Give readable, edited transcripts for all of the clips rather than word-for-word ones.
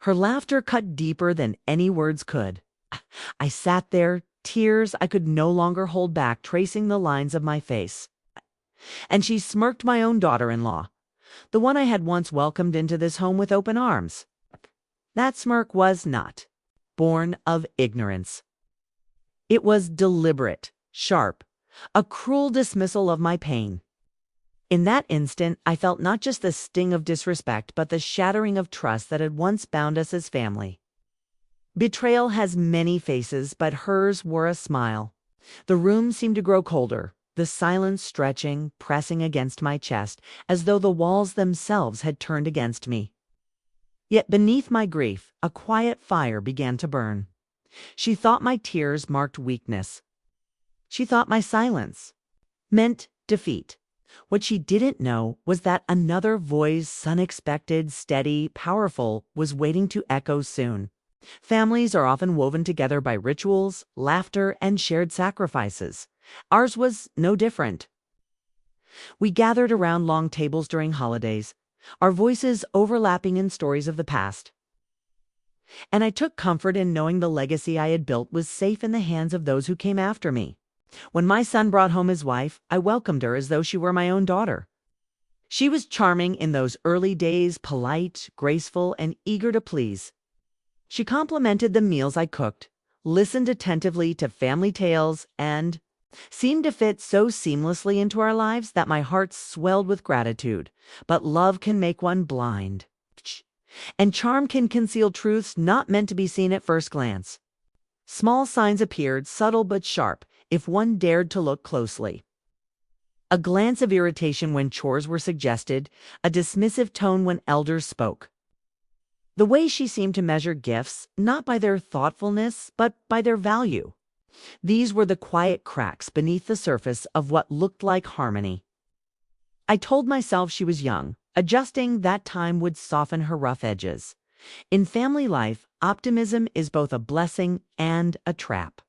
Her laughter cut deeper than any words could. I sat there, tears I could no longer hold back tracing the lines of my face. And she smirked, my own daughter-in-law, the one I had once welcomed into this home with open arms. That smirk was not born of ignorance. It was deliberate, sharp, a cruel dismissal of my pain. In that instant, I felt not just the sting of disrespect, but the shattering of trust that had once bound us as family. Betrayal has many faces, but hers wore a smile. The room seemed to grow colder, the silence stretching, pressing against my chest, as though the walls themselves had turned against me. Yet beneath my grief, a quiet fire began to burn. She thought my tears marked weakness. She thought my silence meant defeat. What she didn't know was that another voice, unexpected, steady, powerful, was waiting to echo soon. Families are often woven together by rituals, laughter, and shared sacrifices. Ours was no different. We gathered around long tables during holidays, our voices overlapping in stories of the past. And I took comfort in knowing the legacy I had built was safe in the hands of those who came after me. When my son brought home his wife, I welcomed her as though she were my own daughter. She was charming in those early days, polite, graceful, and eager to please. She complimented the meals I cooked, listened attentively to family tales, and seemed to fit so seamlessly into our lives that my heart swelled with gratitude. But love can make one blind, and charm can conceal truths not meant to be seen at first glance. Small signs appeared, subtle but sharp, if one dared to look closely. A glance of irritation when chores were suggested, a dismissive tone when elders spoke. The way she seemed to measure gifts, not by their thoughtfulness, but by their value. These were the quiet cracks beneath the surface of what looked like harmony. I told myself she was young, adjusting that time would soften her rough edges. In family life, optimism is both a blessing and a trap.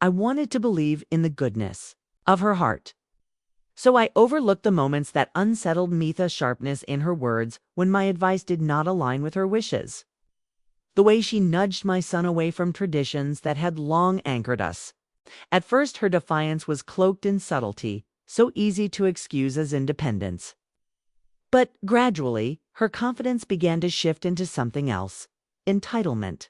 I wanted to believe in the goodness of her heart. So I overlooked the moments that unsettled me, the sharpness in her words when my advice did not align with her wishes. The way she nudged my son away from traditions that had long anchored us. At first, her defiance was cloaked in subtlety, so easy to excuse as independence. But gradually, her confidence began to shift into something else: entitlement.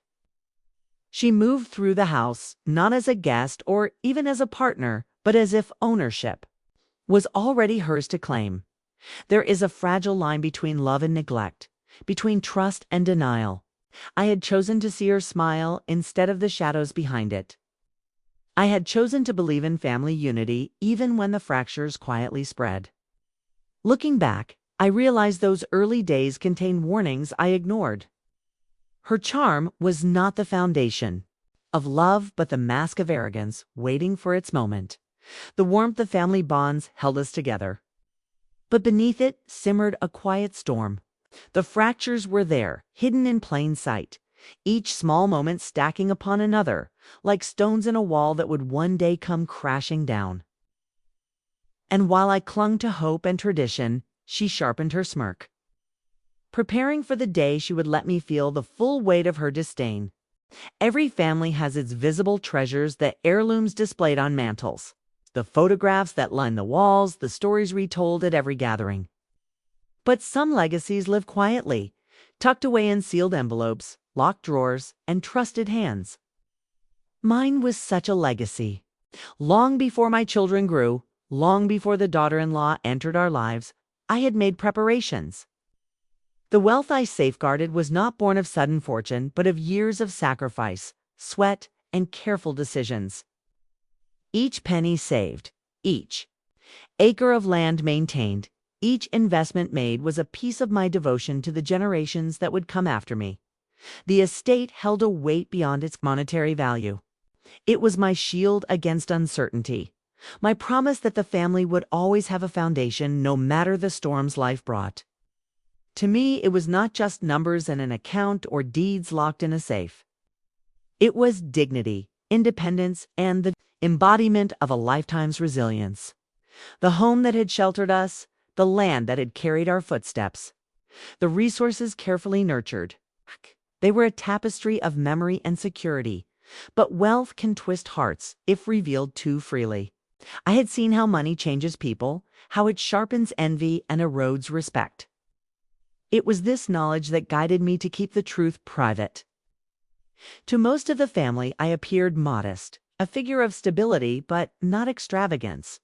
She moved through the house, not as a guest or even as a partner, but as if ownership was already hers to claim. There is a fragile line between love and neglect, between trust and denial. I had chosen to see her smile instead of the shadows behind it. I had chosen to believe in family unity even when the fractures quietly spread. Looking back, I realized those early days contained warnings I ignored. Her charm was not the foundation of love, but the mask of arrogance waiting for its moment. The warmth of family bonds held us together. But beneath it simmered a quiet storm. The fractures were there, hidden in plain sight, each small moment stacking upon another, like stones in a wall that would one day come crashing down. And while I clung to hope and tradition, she sharpened her smirk, preparing for the day she would let me feel the full weight of her disdain. Every family has its visible treasures, the heirlooms displayed on mantels, the photographs that line the walls, the stories retold at every gathering. But some legacies live quietly, tucked away in sealed envelopes, locked drawers, and trusted hands. Mine was such a legacy. Long before my children grew, long before the daughter-in-law entered our lives, I had made preparations. The wealth I safeguarded was not born of sudden fortune, but of years of sacrifice, sweat, and careful decisions. Each penny saved, each acre of land maintained, each investment made was a piece of my devotion to the generations that would come after me. The estate held a weight beyond its monetary value. It was my shield against uncertainty, my promise that the family would always have a foundation no matter the storms life brought. To me, it was not just numbers in an account or deeds locked in a safe. It was dignity, independence, and the embodiment of a lifetime's resilience. The home that had sheltered us, the land that had carried our footsteps, the resources carefully nurtured, They were a tapestry of memory and security. But wealth can twist hearts if revealed too freely. I had seen how money changes people, how it sharpens envy and erodes respect. It was this knowledge that guided me to keep the truth private. To most of the family, I appeared modest, a figure of stability, but not extravagance.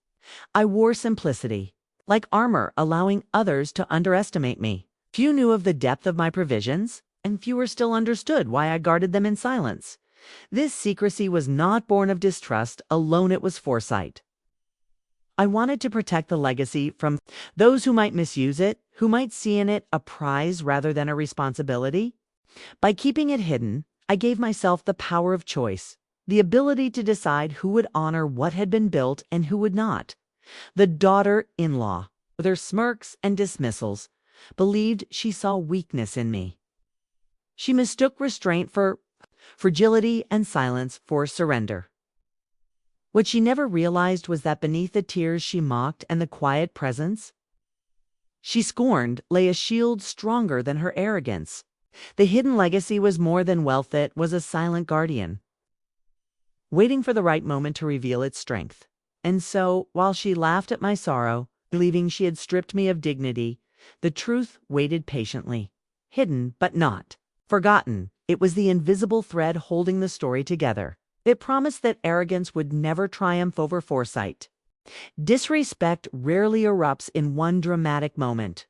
I wore simplicity, like armor, allowing others to underestimate me. Few knew of the depth of my provisions, and fewer still understood why I guarded them in silence. This secrecy was not born of distrust, alone it was foresight. I wanted to protect the legacy from those who might misuse it, who might see in it a prize rather than a responsibility. By keeping it hidden, I gave myself the power of choice, the ability to decide who would honor what had been built and who would not. The daughter-in-law, with her smirks and dismissals, believed she saw weakness in me. She mistook restraint for fragility and silence for surrender. What she never realized was that beneath the tears she mocked and the quiet presence she scorned lay a shield stronger than her arrogance. The hidden legacy was more than wealth, it was a silent guardian, waiting for the right moment to reveal its strength. And so, while she laughed at my sorrow, believing she had stripped me of dignity, the truth waited patiently, hidden but not forgotten. It was the invisible thread holding the story together. It promised that arrogance would never triumph over foresight. Disrespect rarely erupts in one dramatic moment.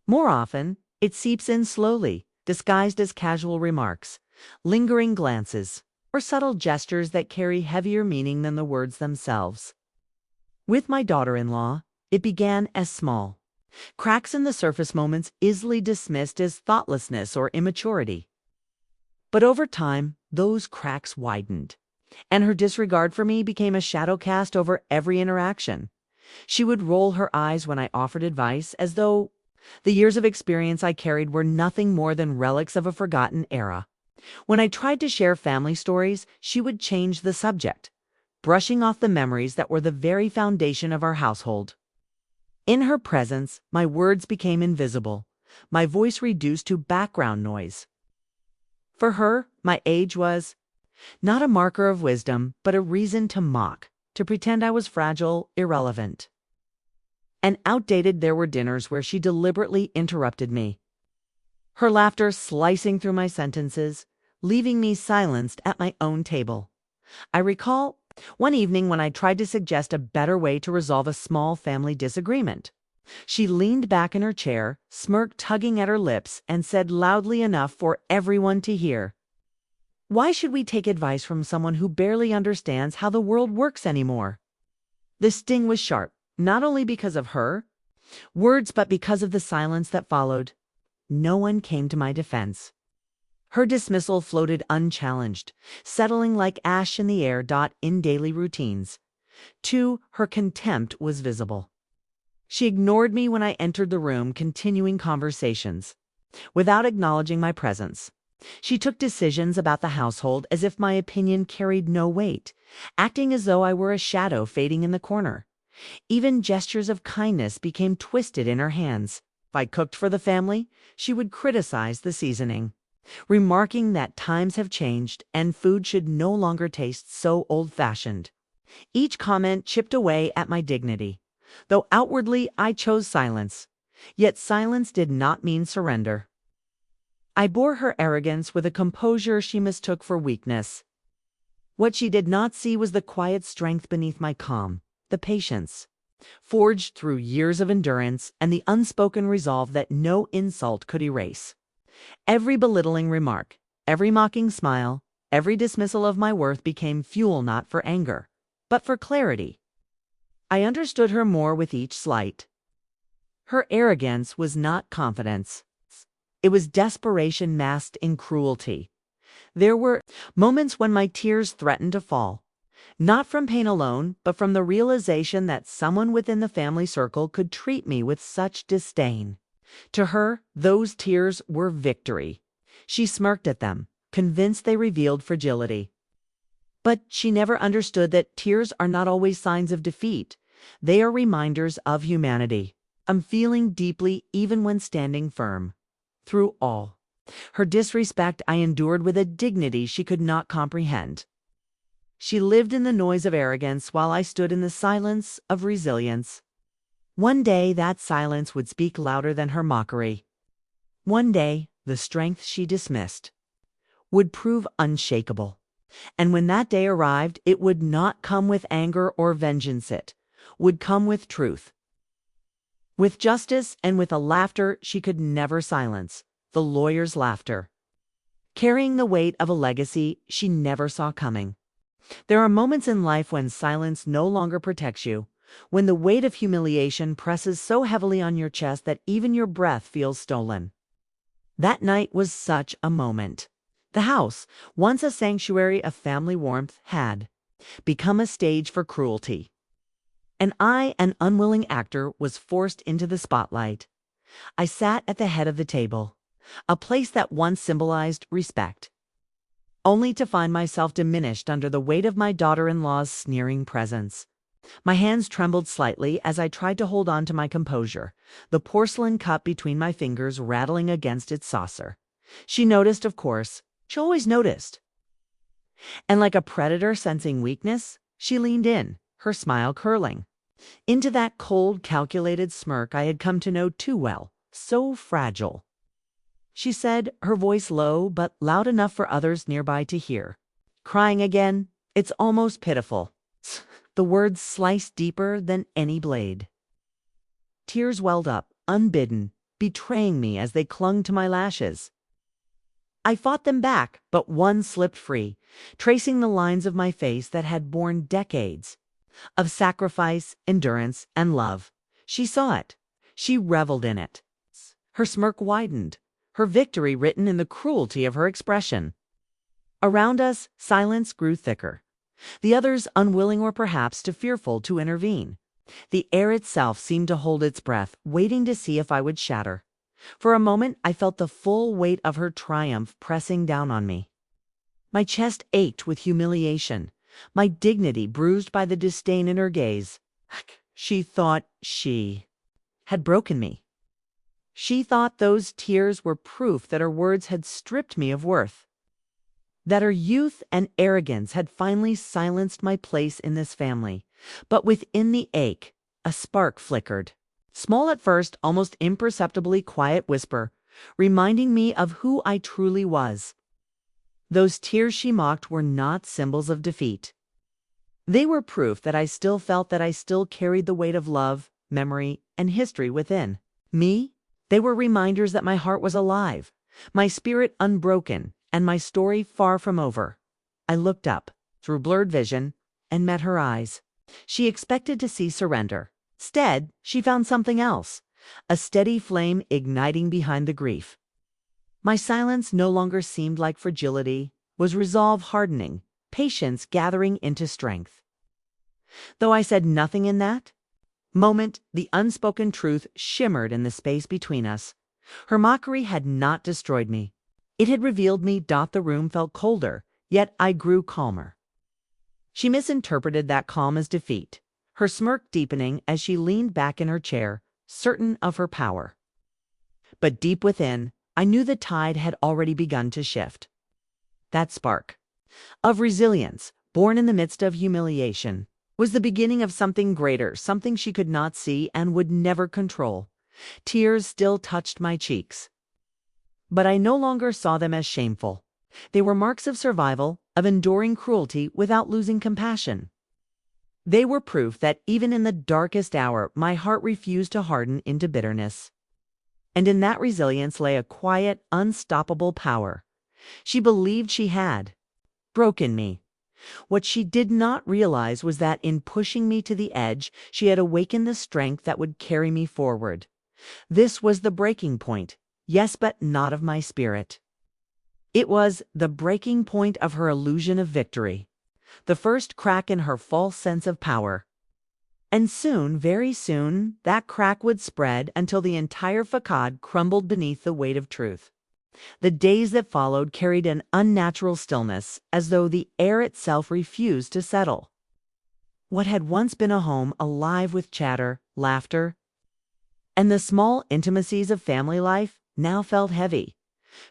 More often, it seeps in slowly, disguised as casual remarks, lingering glances, or subtle gestures that carry heavier meaning than the words themselves. With my daughter-in-law, it began as small cracks in the surface moments easily dismissed as thoughtlessness or immaturity. But over time, those cracks widened, and her disregard for me became a shadow cast over every interaction. She would roll her eyes when I offered advice, as though the years of experience I carried were nothing more than relics of a forgotten era. When I tried to share family stories, she would change the subject, brushing off the memories that were the very foundation of our household. In her presence, my words became invisible, my voice reduced to background noise. For her, my age was not a marker of wisdom, but a reason to mock, to pretend I was fragile, irrelevant. And outdated. There were dinners where she deliberately interrupted me, her laughter slicing through my sentences, leaving me silenced at my own table. I recall one evening when I tried to suggest a better way to resolve a small family disagreement. She leaned back in her chair, smirk tugging at her lips, and said loudly enough for everyone to hear, "Why should we take advice from someone who barely understands how the world works anymore?" The sting was sharp, not only because of her words, but because of the silence that followed. No one came to my defense. Her dismissal floated unchallenged, settling like ash in the air. In daily routines, too, her contempt was visible. She ignored me when I entered the room, continuing conversations without acknowledging my presence. She took decisions about the household as if my opinion carried no weight, acting as though I were a shadow fading in the corner. Even gestures of kindness became twisted in her hands. If I cooked for the family, she would criticize the seasoning, remarking that times have changed and food should no longer taste so old-fashioned. Each comment chipped away at my dignity, though outwardly I chose silence. Yet silence did not mean surrender. I bore her arrogance with a composure she mistook for weakness. What she did not see was the quiet strength beneath my calm, the patience, forged through years of endurance, and the unspoken resolve that no insult could erase. Every belittling remark, every mocking smile, every dismissal of my worth became fuel not for anger, but for clarity. I understood her more with each slight. Her arrogance was not confidence. It was desperation masked in cruelty. There were moments when my tears threatened to fall, not from pain alone, but from the realization that someone within the family circle could treat me with such disdain. To her, those tears were victory. She smirked at them, convinced they revealed fragility. But she never understood that tears are not always signs of defeat. They are reminders of humanity. I'm feeling deeply even when standing firm. Through all Her disrespect I endured with a dignity she could not comprehend. She lived in the noise of arrogance while I stood in the silence of resilience. One day that silence would speak louder than her mockery. One day the strength she dismissed would prove unshakable. And when that day arrived, it would not come with anger or vengeance, it would come with truth, with justice, and with a laughter she could never silence, the lawyer's laughter, carrying the weight of a legacy she never saw coming. There are moments in life when silence no longer protects you, when the weight of humiliation presses so heavily on your chest that even your breath feels stolen. That night was such a moment. The house, once a sanctuary of family warmth, had become a stage for cruelty. And I, an unwilling actor, was forced into the spotlight. I sat at the head of the table, a place that once symbolized respect, only to find myself diminished under the weight of my daughter-in-law's sneering presence. My hands trembled slightly as I tried to hold on to my composure, the porcelain cup between my fingers rattling against its saucer. She noticed, of course. She always noticed. And like a predator sensing weakness, she leaned in, her smile curling into that cold, calculated smirk I had come to know too well, so fragile. She said, her voice low but loud enough for others nearby to hear. "Crying again? It's almost pitiful." The words sliced deeper than any blade. Tears welled up, unbidden, betraying me as they clung to my lashes. I fought them back, but one slipped free, tracing the lines of my face that had borne decades of sacrifice, endurance, and love. She saw it. She reveled in it. Her smirk widened, her victory written in the cruelty of her expression. Around us, silence grew thicker, the others unwilling or perhaps too fearful to intervene. The air itself seemed to hold its breath, waiting to see if I would shatter. For a moment, I felt the full weight of her triumph pressing down on me. My chest ached with humiliation, my dignity bruised by the disdain in her gaze. She thought she had broken me. She thought those tears were proof that her words had stripped me of worth, that her youth and arrogance had finally silenced my place in this family. But within the ache, a spark flickered. Small at first, almost imperceptibly quiet whisper, reminding me of who I truly was. Those tears she mocked were not symbols of defeat. They were proof that I still felt, that I still carried the weight of love, memory, and history within me. They were reminders that my heart was alive, my spirit unbroken, and my story far from over. I looked up, through blurred vision, and met her eyes. She expected to see surrender. Instead, she found something else, a steady flame igniting behind the grief. My silence no longer seemed like fragility, was resolve hardening, patience gathering into strength. Though I said nothing in that moment, the unspoken truth shimmered in the space between us. Her mockery had not destroyed me. It had revealed me. The room felt colder, yet I grew calmer. She misinterpreted that calm as defeat, her smirk deepening as she leaned back in her chair, certain of her power. But deep within, I knew the tide had already begun to shift. That spark of resilience, born in the midst of humiliation, was the beginning of something greater, something she could not see and would never control. Tears still touched my cheeks, but I no longer saw them as shameful. They were marks of survival, of enduring cruelty without losing compassion. They were proof that even in the darkest hour, my heart refused to harden into bitterness. And in that resilience lay a quiet, unstoppable power. She believed she had broken me. What she did not realize was that in pushing me to the edge, she had awakened the strength that would carry me forward. This was the breaking point, yes, but not of my spirit. It was the breaking point of her illusion of victory, the first crack in her false sense of power. And soon, very soon, that crack would spread until the entire facade crumbled beneath the weight of truth. The days that followed carried an unnatural stillness, as though the air itself refused to settle. What had once been a home alive with chatter, laughter, and the small intimacies of family life now felt heavy.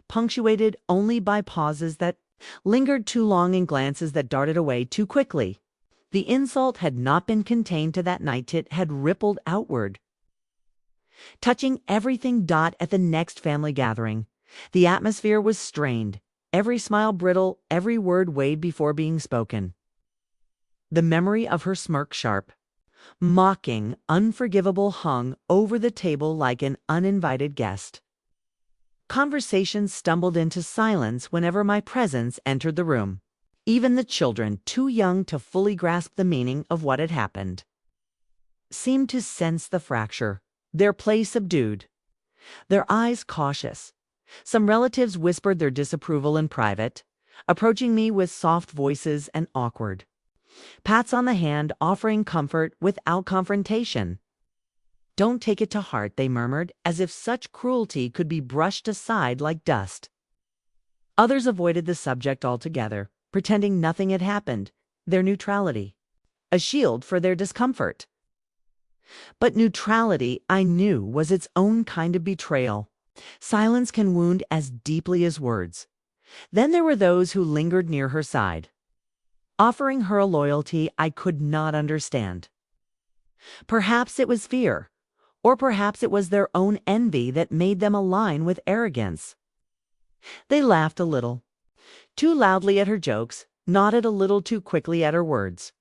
punctuated only by pauses that lingered too long and glances that darted away too quickly. The insult had not been contained to that night, it had rippled outward, touching everything. At the next family gathering, the atmosphere was strained, every smile brittle, every word weighed before being spoken. The memory of her smirk, sharp, mocking, unforgivable, hung over the table like an uninvited guest. Conversation stumbled into silence whenever my presence entered the room. Even the children, too young to fully grasp the meaning of what had happened, seemed to sense the fracture, their play subdued, their eyes cautious. Some relatives whispered their disapproval in private, approaching me with soft voices and awkward pats on the hand, offering comfort without confrontation. "Don't take it to heart," they murmured, as if such cruelty could be brushed aside like dust. Others avoided the subject altogether, pretending nothing had happened, their neutrality a shield for their discomfort. But neutrality, I knew, was its own kind of betrayal. Silence can wound as deeply as words. Then there were those who lingered near her side, offering her a loyalty I could not understand. Perhaps it was fear, or perhaps it was their own envy that made them align with arrogance. They laughed a little, too loudly at her jokes, nodded a little too quickly at her words,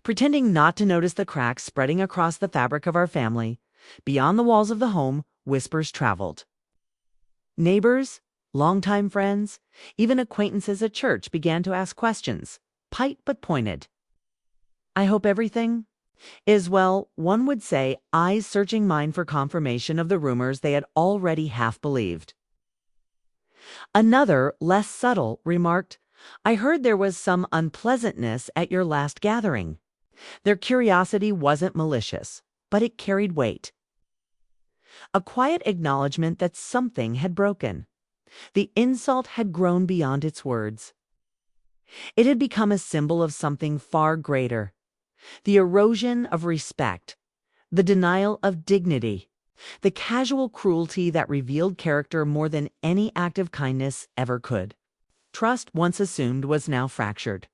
pretending not to notice the cracks spreading across the fabric of our family. Beyond the walls of the home, whispers traveled. Neighbors, longtime friends, even acquaintances at church began to ask questions, polite but pointed. "I hope everything is well," one would say, eyes searching mine for confirmation of the rumors they had already half believed. Another, less subtle, remarked, "I heard there was some unpleasantness at your last gathering." Their curiosity wasn't malicious, but it carried weight. A quiet acknowledgement that something had broken. The insult had grown beyond its words. It had become a symbol of something far greater. The erosion of respect, the denial of dignity, the casual cruelty that revealed character more than any act of kindness ever could. Trust, once assumed, was now fractured,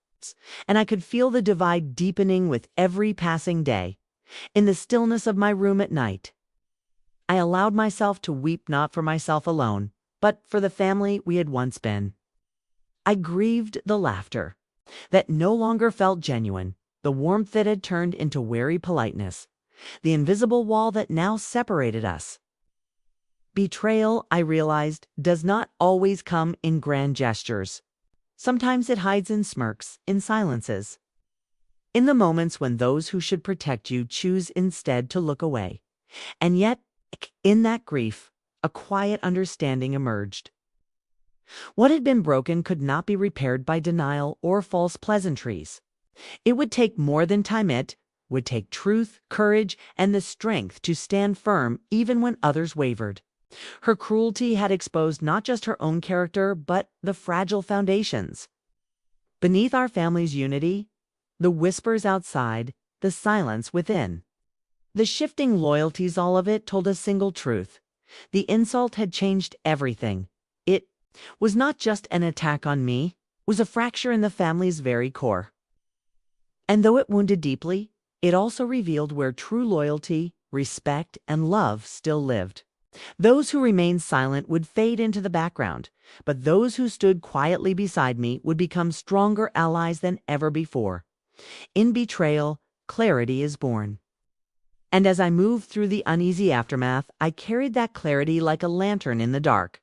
and I could feel the divide deepening with every passing day. In the stillness of my room at night, I allowed myself to weep, not for myself alone, but for the family we had once been. I grieved the laughter that no longer felt genuine, the warmth that had turned into wary politeness, the invisible wall that now separated us. Betrayal, I realized, does not always come in grand gestures. Sometimes it hides in smirks, in silences, in the moments when those who should protect you choose instead to look away. And yet, in that grief, a quiet understanding emerged. What had been broken could not be repaired by denial or false pleasantries. It would take more than time. It would take truth, courage, and the strength to stand firm even when others wavered. Her cruelty had exposed not just her own character, but the fragile foundations beneath our family's unity, the whispers outside, the silence within. The shifting loyalties, all of it told a single truth. The insult had changed everything. It was not just an attack on me, it was a fracture in the family's very core. And though it wounded deeply, it also revealed where true loyalty, respect, and love still lived. Those who remained silent would fade into the background, but those who stood quietly beside me would become stronger allies than ever before. In betrayal, clarity is born. And as I moved through the uneasy aftermath, I carried that clarity like a lantern in the dark.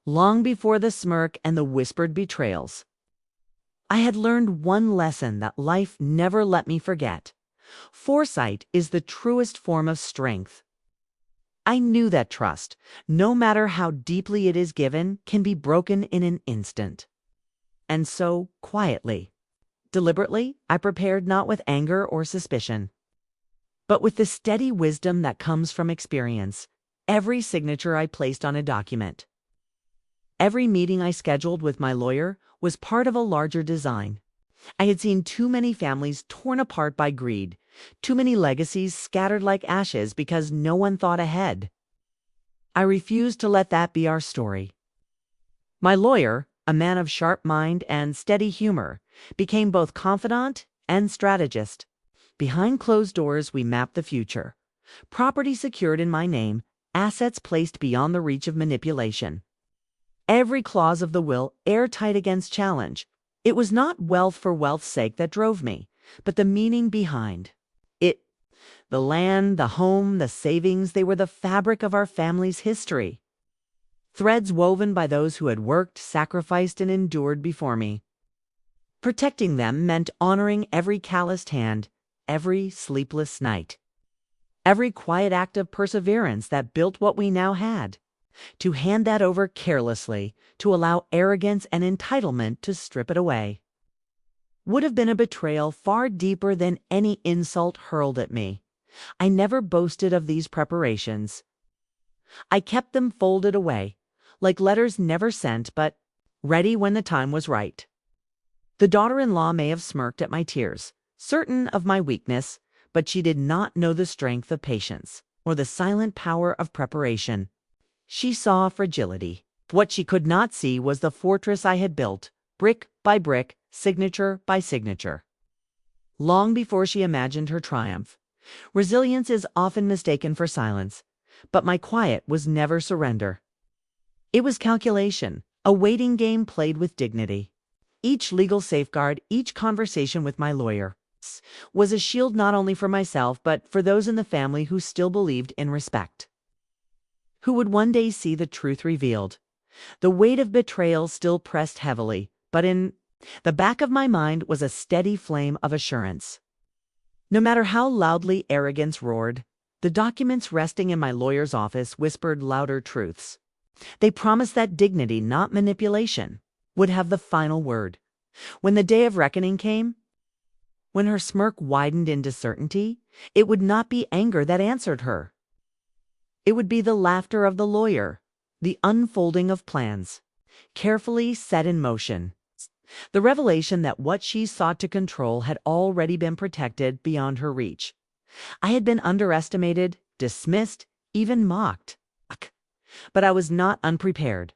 Long before the smirk and the whispered betrayals, I had learned one lesson that life never let me forget. Foresight is the truest form of strength. I knew that trust, no matter how deeply it is given, can be broken in an instant. And so, quietly, deliberately, I prepared not with anger or suspicion, but with the steady wisdom that comes from experience. Every signature I placed on a document, every meeting I scheduled with my lawyer was part of a larger design. I had seen too many families torn apart by greed, too many legacies scattered like ashes because no one thought ahead. I refused to let that be our story. My lawyer, a man of sharp mind and steady humor, became both confidant and strategist. Behind closed doors, we mapped the future. Property secured in my name, assets placed beyond the reach of manipulation. Every clause of the will airtight against challenge. It was not wealth for wealth's sake that drove me, but the meaning behind it. The land, the home, the savings, they were the fabric of our family's history. Threads woven by those who had worked, sacrificed, and endured before me. Protecting them meant honoring every calloused hand, every sleepless night, every quiet act of perseverance that built what we now had. To hand that over carelessly, to allow arrogance and entitlement to strip it away, would have been a betrayal far deeper than any insult hurled at me. I never boasted of these preparations. I kept them folded away, like letters never sent but ready when the time was right. The daughter-in-law may have smirked at my tears, certain of my weakness, but she did not know the strength of patience or the silent power of preparation. She saw fragility. What she could not see was the fortress I had built, brick by brick, signature by signature. Long before she imagined her triumph. Resilience is often mistaken for silence, but my quiet was never surrender. It was calculation, a waiting game played with dignity. Each legal safeguard, each conversation with my lawyer, was a shield not only for myself but for those in the family who still believed in respect, who would one day see the truth revealed. The weight of betrayal still pressed heavily, but in the back of my mind was a steady flame of assurance. No matter how loudly arrogance roared, the documents resting in my lawyer's office whispered louder truths. They promised that dignity, not manipulation, would have the final word. When the day of reckoning came, when her smirk widened into certainty, it would not be anger that answered her. It would be the laughter of the lawyer, the unfolding of plans, carefully set in motion. The revelation that what she sought to control had already been protected beyond her reach. I had been underestimated, dismissed, even mocked. But I was not unprepared.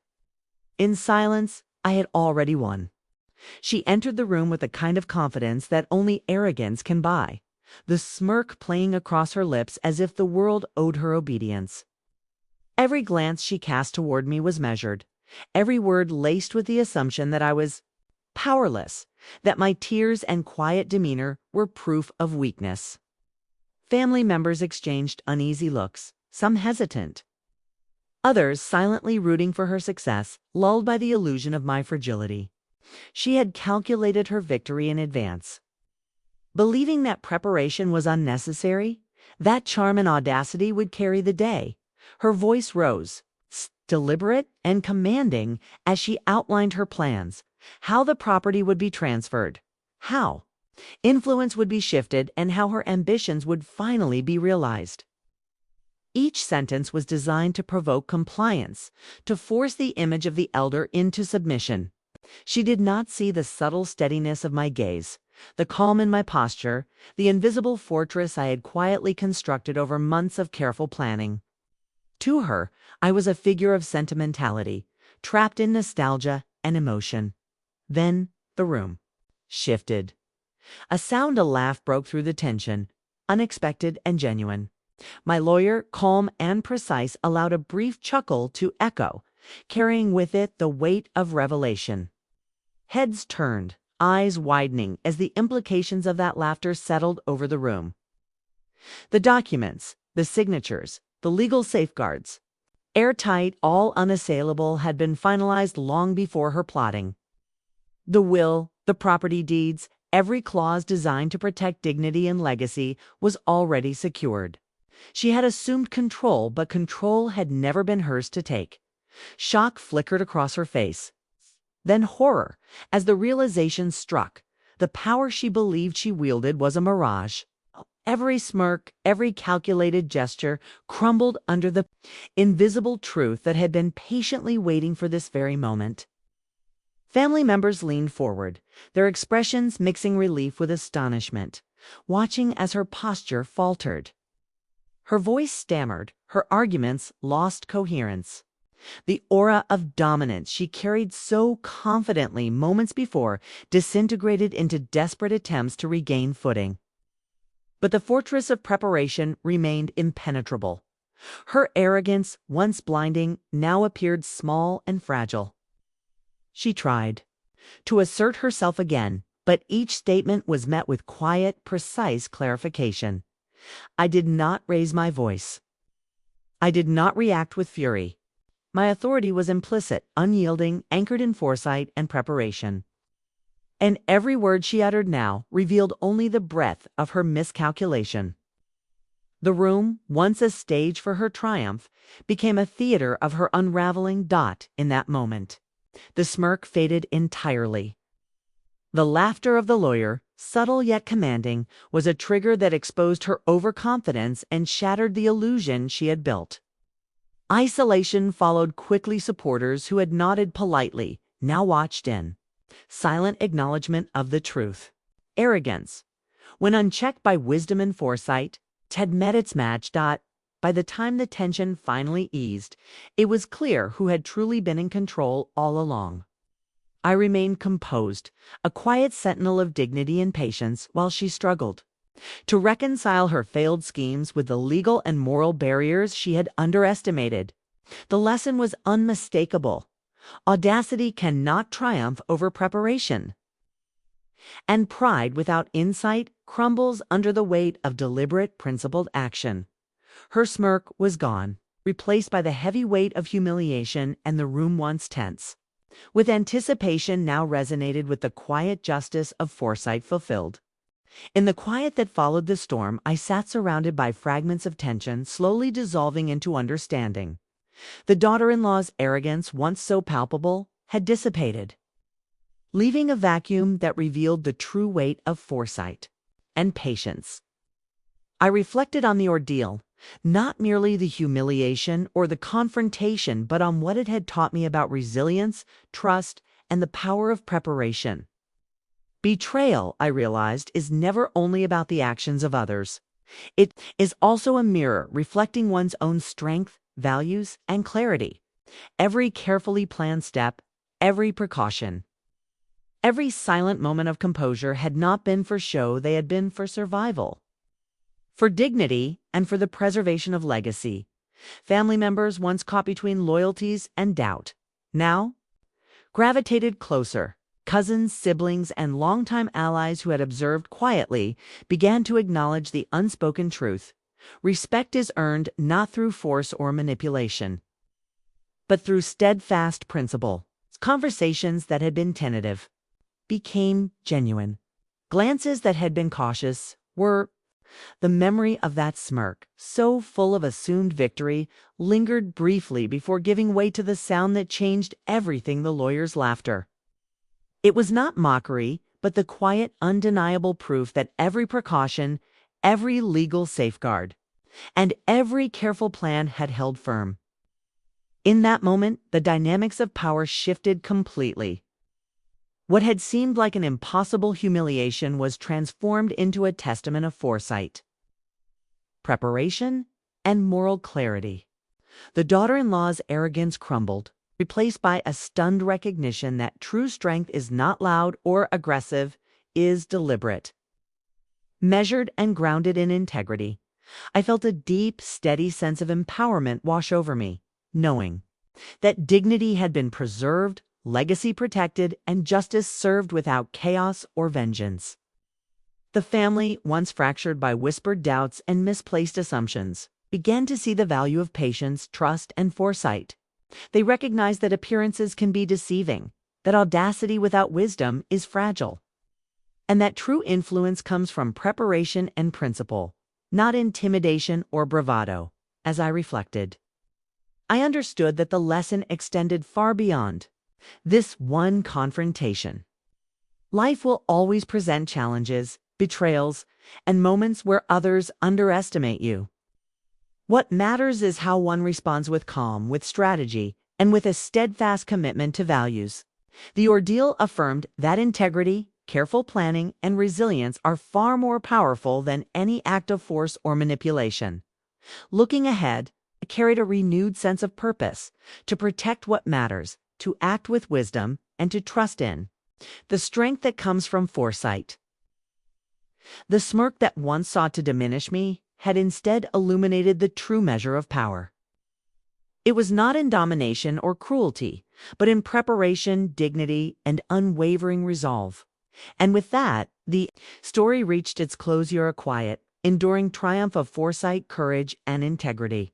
In silence, I had already won. She entered the room with a kind of confidence that only arrogance can buy, the smirk playing across her lips as if the world owed her obedience. Every glance she cast toward me was measured, every word laced with the assumption that I was powerless, that my tears and quiet demeanor were proof of weakness. Family members exchanged uneasy looks, some hesitant, others silently rooting for her success, lulled by the illusion of my fragility. She had calculated her victory in advance. Believing that preparation was unnecessary, that charm and audacity would carry the day. Her voice rose, deliberate and commanding, as she outlined her plans, how the property would be transferred, how influence would be shifted, and how her ambitions would finally be realized. Each sentence was designed to provoke compliance, to force the image of the elder into submission. She did not see the subtle steadiness of my gaze, the calm in my posture, the invisible fortress I had quietly constructed over months of careful planning. To her, I was a figure of sentimentality, trapped in nostalgia and emotion. Then the room shifted. A sound, a laugh broke through the tension, unexpected and genuine. My lawyer, calm and precise, allowed a brief chuckle to echo, carrying with it the weight of revelation. Heads turned, eyes widening as the implications of that laughter settled over the room. The documents, the signatures, the legal safeguards, airtight, all unassailable, had been finalized long before her plotting. The will, the property deeds, every clause designed to protect dignity and legacy was already secured. She had assumed control, but control had never been hers to take. Shock flickered across her face. Then horror, as the realization struck. The power she believed she wielded was a mirage. Every smirk, every calculated gesture crumbled under the invisible truth that had been patiently waiting for this very moment. Family members leaned forward, their expressions mixing relief with astonishment, watching as her posture faltered. Her voice stammered, her arguments lost coherence. The aura of dominance she carried so confidently moments before disintegrated into desperate attempts to regain footing. But the fortress of preparation remained impenetrable. Her arrogance, once blinding, now appeared small and fragile. She tried to assert herself again, but each statement was met with quiet, precise clarification. I did not raise my voice. I did not react with fury. My authority was implicit, unyielding, anchored in foresight and preparation. And every word she uttered now revealed only the breadth of her miscalculation. The room, once a stage for her triumph, became a theater of her unraveling in that moment. The smirk faded entirely. The laughter of the lawyer, subtle yet commanding, was a trigger that exposed her overconfidence and shattered the illusion she had built. Isolation followed quickly. Supporters who had nodded politely now watched in silent acknowledgement of the truth. Arrogance, when unchecked by wisdom and foresight, had met its match. By the time the tension finally eased, it was clear who had truly been in control all along. I remained composed, a quiet sentinel of dignity and patience, while she struggled to reconcile her failed schemes with the legal and moral barriers she had underestimated. The lesson was unmistakable. Audacity cannot triumph over preparation. And pride without insight crumbles under the weight of deliberate, principled action. Her smirk was gone, replaced by the heavy weight of humiliation, and the room once tense, with anticipation, now resonated with the quiet justice of foresight fulfilled. In the quiet that followed the storm, I sat surrounded by fragments of tension slowly dissolving into understanding. The daughter-in-law's arrogance, once so palpable, had dissipated, leaving a vacuum that revealed the true weight of foresight and patience. I reflected on the ordeal, not merely the humiliation or the confrontation, but on what it had taught me about resilience, trust, and the power of preparation. Betrayal, I realized, is never only about the actions of others. It is also a mirror reflecting one's own strength, values, and clarity. Every carefully planned step, every precaution, every silent moment of composure had not been for show, they had been for survival, for dignity, and for the preservation of legacy. Family members, once caught between loyalties and doubt, now gravitated closer. Cousins, siblings, and longtime allies who had observed quietly began to acknowledge the unspoken truth. Respect is earned not through force or manipulation, but through steadfast principle. Conversations that had been tentative became genuine. Glances that had been cautious were. The memory of that smirk, so full of assumed victory, lingered briefly before giving way to the sound that changed everything: the lawyer's laughter. It was not mockery, but the quiet, undeniable proof that every precaution, every legal safeguard, and every careful plan had held firm. In that moment, the dynamics of power shifted completely. What had seemed like an impossible humiliation was transformed into a testament of foresight, preparation, and moral clarity. The daughter-in-law's arrogance crumbled, replaced by a stunned recognition that true strength is not loud or aggressive, is deliberate, measured, and grounded in integrity. I felt a deep, steady sense of empowerment wash over me, knowing that dignity had been preserved, legacy protected, and justice served without chaos or vengeance. The family, once fractured by whispered doubts and misplaced assumptions, began to see the value of patience, trust, and foresight. They recognized that appearances can be deceiving, that audacity without wisdom is fragile, and that true influence comes from preparation and principle, not intimidation or bravado. As I reflected, I understood that the lesson extended far beyond this one confrontation. Life will always present challenges, betrayals, and moments where others underestimate you. What matters is how one responds: with calm, with strategy, and with a steadfast commitment to values. The ordeal affirmed that integrity, careful planning, and resilience are far more powerful than any act of force or manipulation. Looking ahead, carried a renewed sense of purpose, to protect what matters, to act with wisdom, and to trust in the strength that comes from foresight. The smirk that once sought to diminish me had instead illuminated the true measure of power. It was not in domination or cruelty, but in preparation, dignity, and unwavering resolve. And with that, the story reached its closure, a quiet, enduring triumph of foresight, courage, and integrity.